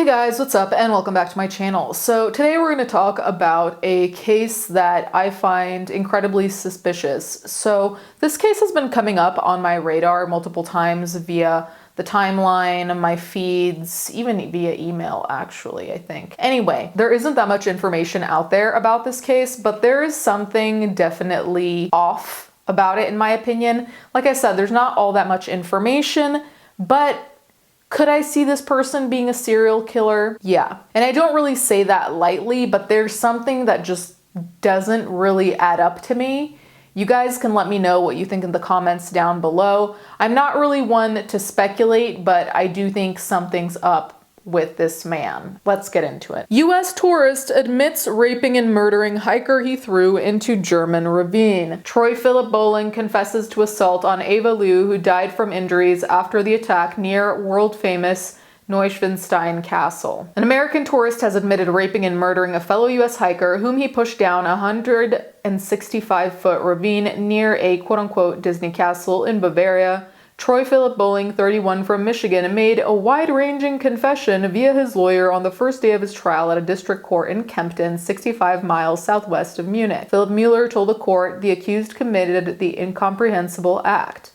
Hey guys, what's up and welcome back to my channel. So today we're going to talk about a case that I find incredibly suspicious. So this case has been coming up on my radar multiple times via the timeline, my feeds, even via email actually, I think. Anyway, there isn't that much information out there about this case, but there is something definitely off about it in my opinion. Like I said, there's not all that much information, but could I see this person being a serial killer? Yeah. And I don't really say that lightly, but there's something that just doesn't really add up to me. You guys can let me know what you think in the comments down below. I'm not really one to speculate, but I do think something's up with this man. Let's get into it. US tourist admits raping and murdering hiker he threw into German ravine. Troy Philip Bowling confesses to assault on Ava Liu, who died from injuries after the attack near world-famous Neuschwanstein Castle. An American tourist has admitted raping and murdering a fellow US hiker whom he pushed down a 165-foot ravine near a quote-unquote Disney castle in Bavaria. Troy Philip Bowling, 31, from Michigan, made a wide-ranging confession via his lawyer on the first day of his trial at a district court in Kempten, 65 miles southwest of Munich. Philip Mueller told the court the accused committed the incomprehensible act.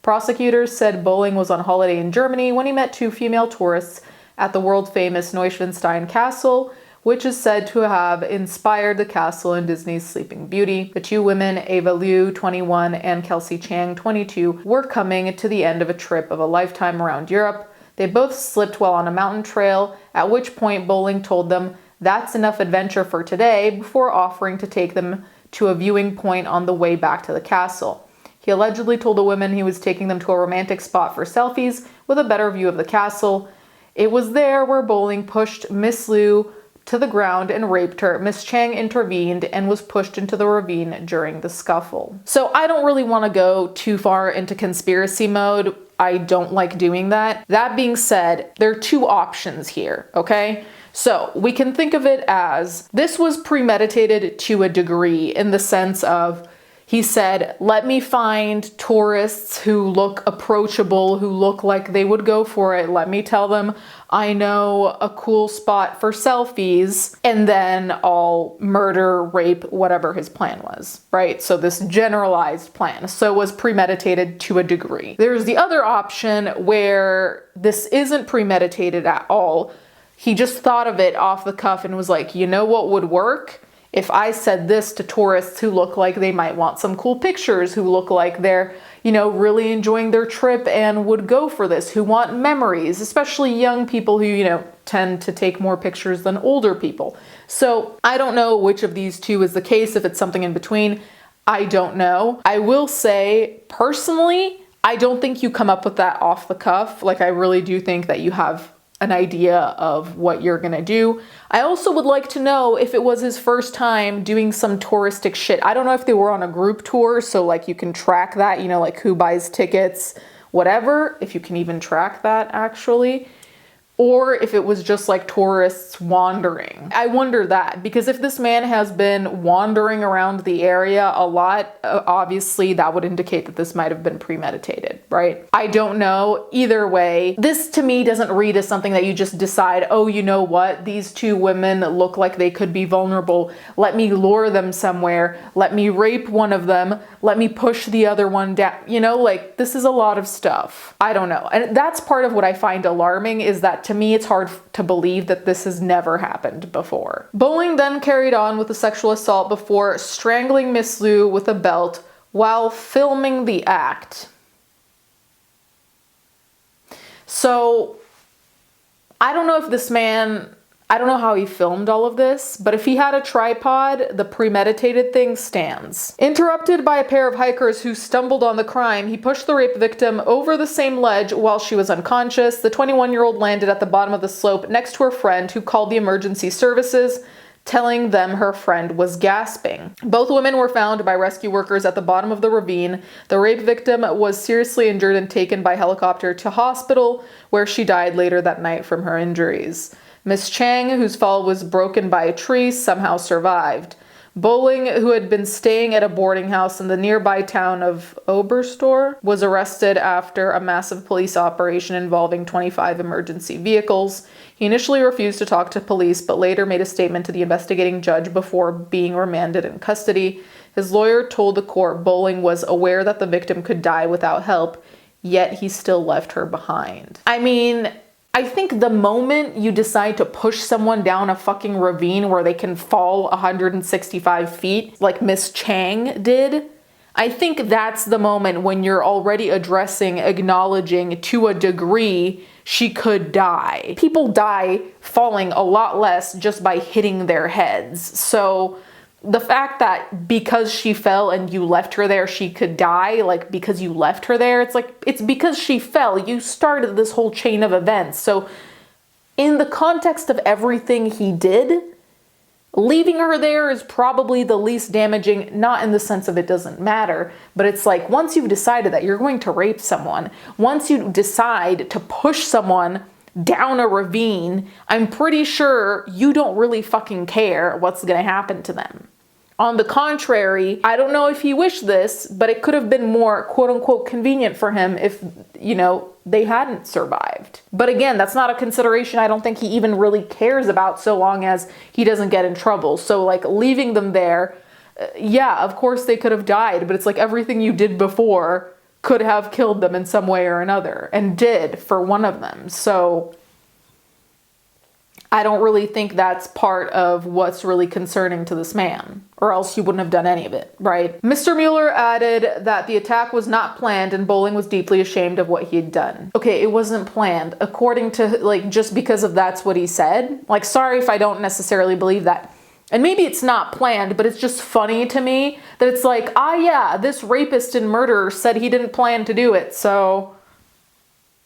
Prosecutors said Bowling was on holiday in Germany when he met two female tourists at the world-famous Neuschwanstein Castle, which is said to have inspired the castle in Disney's Sleeping Beauty. The two women, Ava Liu, 21, and Kelsey Chang, 22, were coming to the end of a trip of a lifetime around Europe. They both slipped while on a mountain trail, at which point Bowling told them that's enough adventure for today before offering to take them to a viewing point on the way back to the castle. He allegedly told the women he was taking them to a romantic spot for selfies with a better view of the castle. It was there where Bowling pushed Miss Liu to the ground and raped her. Miss Chang intervened and was pushed into the ravine during the scuffle. So I don't really want to go too far into conspiracy mode. I don't like doing that. That being said, there are two options here, okay? So we can think of it as this was premeditated to a degree in the sense of he said, let me find tourists who look approachable, who look like they would go for it. Let me tell them I know a cool spot for selfies, and then I'll murder, rape, whatever his plan was, right? So this generalized plan. So it was premeditated to a degree. There's the other option where this isn't premeditated at all. He just thought of it off the cuff and was like, you know what would work? If I said this to tourists who look like they might want some cool pictures, who look like they're, really enjoying their trip and would go for this, who want memories, especially young people who, tend to take more pictures than older people. So I don't know which of these two is the case, if it's something in between. I don't know. I will say, personally, I don't think you come up with that off the cuff. Like, I really do think that you have an idea of what you're gonna do. I also would like to know if it was his first time doing some touristic shit. I don't know if they were on a group tour, so like you can track that, like who buys tickets, whatever, if you can even track that actually. Or if it was just like tourists wandering. I wonder that, because if this man has been wandering around the area a lot, obviously that would indicate that this might have been premeditated, right? I don't know. Either way, this to me doesn't read as something that you just decide, oh, you know what? These two women look like they could be vulnerable. Let me lure them somewhere. Let me rape one of them. Let me push the other one down. This is a lot of stuff. I don't know. And that's part of what I find alarming, is that to me, it's hard to believe that this has never happened before. Bowling then carried on with the sexual assault before strangling Miss Liu with a belt while filming the act. So, I don't know if this man, I don't know how he filmed all of this, but if he had a tripod, the premeditated thing stands. Interrupted by a pair of hikers who stumbled on the crime, he pushed the rape victim over the same ledge while she was unconscious. The 21-year-old landed at the bottom of the slope next to her friend, who called the emergency services, telling them her friend was gasping. Both women were found by rescue workers at the bottom of the ravine. The rape victim was seriously injured and taken by helicopter to hospital, where she died later that night from her injuries. Miss Chang, whose fall was broken by a tree, somehow survived. Bowling, who had been staying at a boarding house in the nearby town of Oberstdorf, was arrested after a massive police operation involving 25 emergency vehicles. He initially refused to talk to police, but later made a statement to the investigating judge before being remanded in custody. His lawyer told the court Bowling was aware that the victim could die without help, yet he still left her behind. I mean, I think the moment you decide to push someone down a fucking ravine where they can fall 165 feet, like Miss Chang did, I think that's the moment when you're already acknowledging to a degree she could die. People die falling a lot less just by hitting their heads. So the fact that because she fell and you left her there, she could die, like because you left her there, it's like, it's because she fell. You started this whole chain of events. So in the context of everything he did, leaving her there is probably the least damaging, not in the sense of it doesn't matter, but it's like once you've decided that you're going to rape someone, once you decide to push someone down a ravine, I'm pretty sure you don't really fucking care what's gonna happen to them. On the contrary, I don't know if he wished this, but it could have been more quote unquote convenient for him if, you know, they hadn't survived. But again, that's not a consideration I don't think he even really cares about so long as he doesn't get in trouble. So like leaving them there, yeah, of course they could have died, but it's like everything you did before could have killed them in some way or another, and did for one of them. So I don't really think that's part of what's really concerning to this man, or else he wouldn't have done any of it, right? Mr. Mueller added that the attack was not planned and Bowling was deeply ashamed of what he had done. Okay, it wasn't planned, according to, like, just because of that's what he said. Like, sorry if I don't necessarily believe that. And maybe it's not planned, but it's just funny to me that it's like, ah, yeah, this rapist and murderer said he didn't plan to do it, so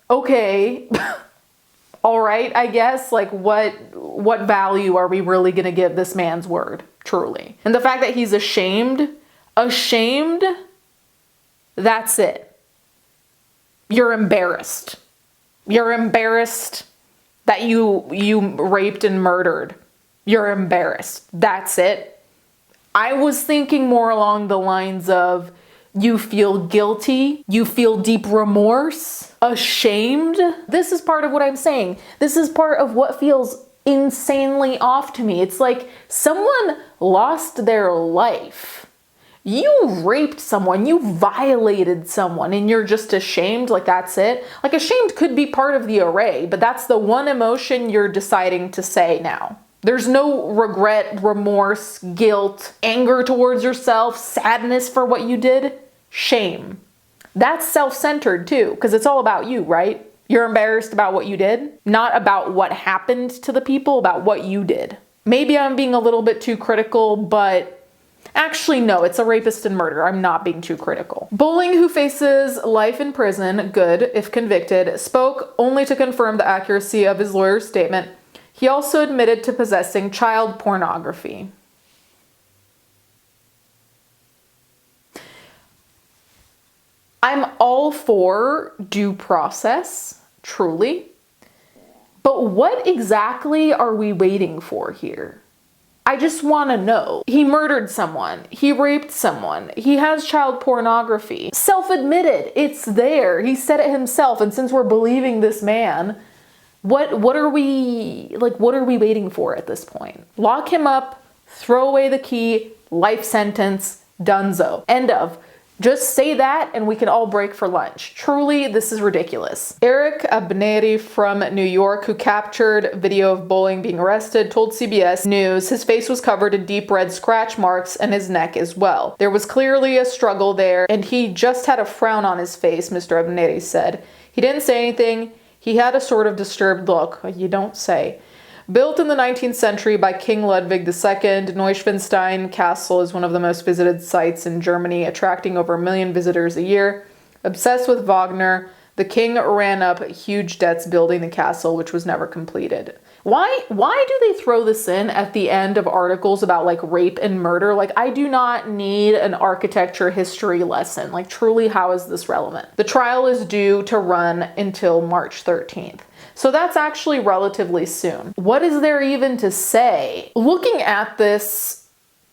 okay. All right, I guess, like what value are we really going to give this man's word, truly? And the fact that he's ashamed, that's it. You're embarrassed. You're embarrassed that you raped and murdered. You're embarrassed. That's it. I was thinking more along the lines of you feel guilty, you feel deep remorse, ashamed. This is part of what I'm saying. This is part of what feels insanely off to me. It's like someone lost their life. You raped someone, you violated someone, and you're just ashamed, like that's it? Like ashamed could be part of the array, but that's the one emotion you're deciding to say now. There's no regret, remorse, guilt, anger towards yourself, sadness for what you did, shame. That's self-centered too, because it's all about you, right? You're embarrassed about what you did, not about what happened to the people, about what you did. Maybe I'm being a little bit too critical, but actually no, it's a rapist and murderer. I'm not being too critical. Bowling, who faces life in prison, good if convicted, spoke only to confirm the accuracy of his lawyer's statement. He also admitted to possessing child pornography. I'm all for due process, truly. But what exactly are we waiting for here? I just want to know. He murdered someone. He raped someone. He has child pornography. Self-admitted. It's there. He said it himself. And since we're believing this man, what are we waiting for at this point? Lock him up, throw away the key, life sentence, donezo. End of. Just say that and we can all break for lunch. Truly, this is ridiculous. Eric Abneri from New York, who captured video of Bowling being arrested, told CBS News his face was covered in deep red scratch marks and his neck as well. There was clearly a struggle there and he just had a frown on his face, Mr. Abneri said. He didn't say anything. He had a sort of disturbed look. You don't say. Built in the 19th century by King Ludwig II, Neuschwanstein Castle is one of the most visited sites in Germany, attracting over 1 million visitors a year. Obsessed with Wagner, the king ran up huge debts building the castle, which was never completed. Why do they throw this in at the end of articles about like rape and murder? Like, I do not need an architecture history lesson. Like, truly, how is this relevant? The trial is due to run until March 13th. So that's actually relatively soon. What is there even to say? Looking at this,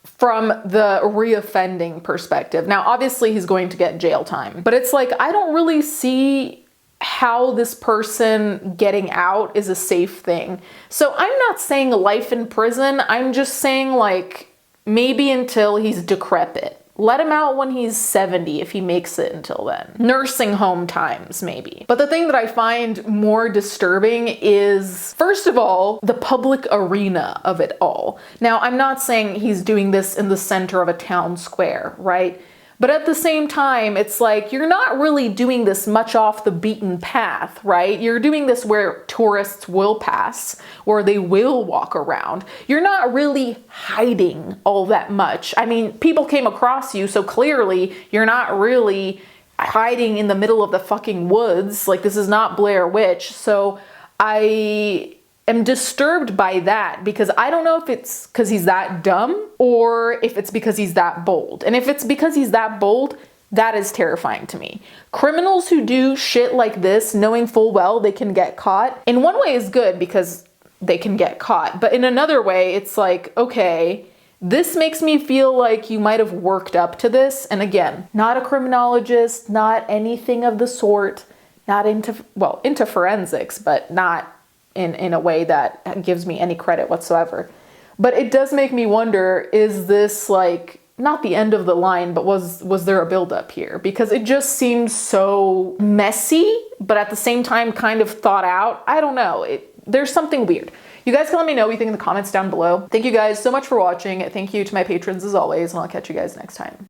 from the reoffending perspective. Now, obviously he's going to get jail time, but it's like, I don't really see how this person getting out is a safe thing. So I'm not saying life in prison. I'm just saying, like, maybe until he's decrepit. Let him out when he's 70 if he makes it until then. Nursing home times, maybe. But the thing that I find more disturbing is, first of all, the public arena of it all. Now, I'm not saying he's doing this in the center of a town square, right? But at the same time, it's like, you're not really doing this much off the beaten path, right? You're doing this where tourists will pass, where they will walk around. You're not really hiding all that much. I mean, people came across you, so clearly you're not really hiding in the middle of the fucking woods. Like, this is not Blair Witch. So I am disturbed by that, because I don't know if it's because he's that dumb or if it's because he's that bold. And if it's because he's that bold, that is terrifying to me. Criminals who do shit like this, knowing full well they can get caught, in one way is good because they can get caught. But in another way, it's like, okay, this makes me feel like you might have worked up to this. And again, not a criminologist, not anything of the sort, not into forensics, but not in a way that gives me any credit whatsoever. But it does make me wonder, is this like not the end of the line, but was there a buildup here? Because it just seems so messy, but at the same time kind of thought out. I don't know. There's something weird. You guys can let me know what you think in the comments down below. Thank you guys so much for watching. Thank you to my patrons as always, and I'll catch you guys next time.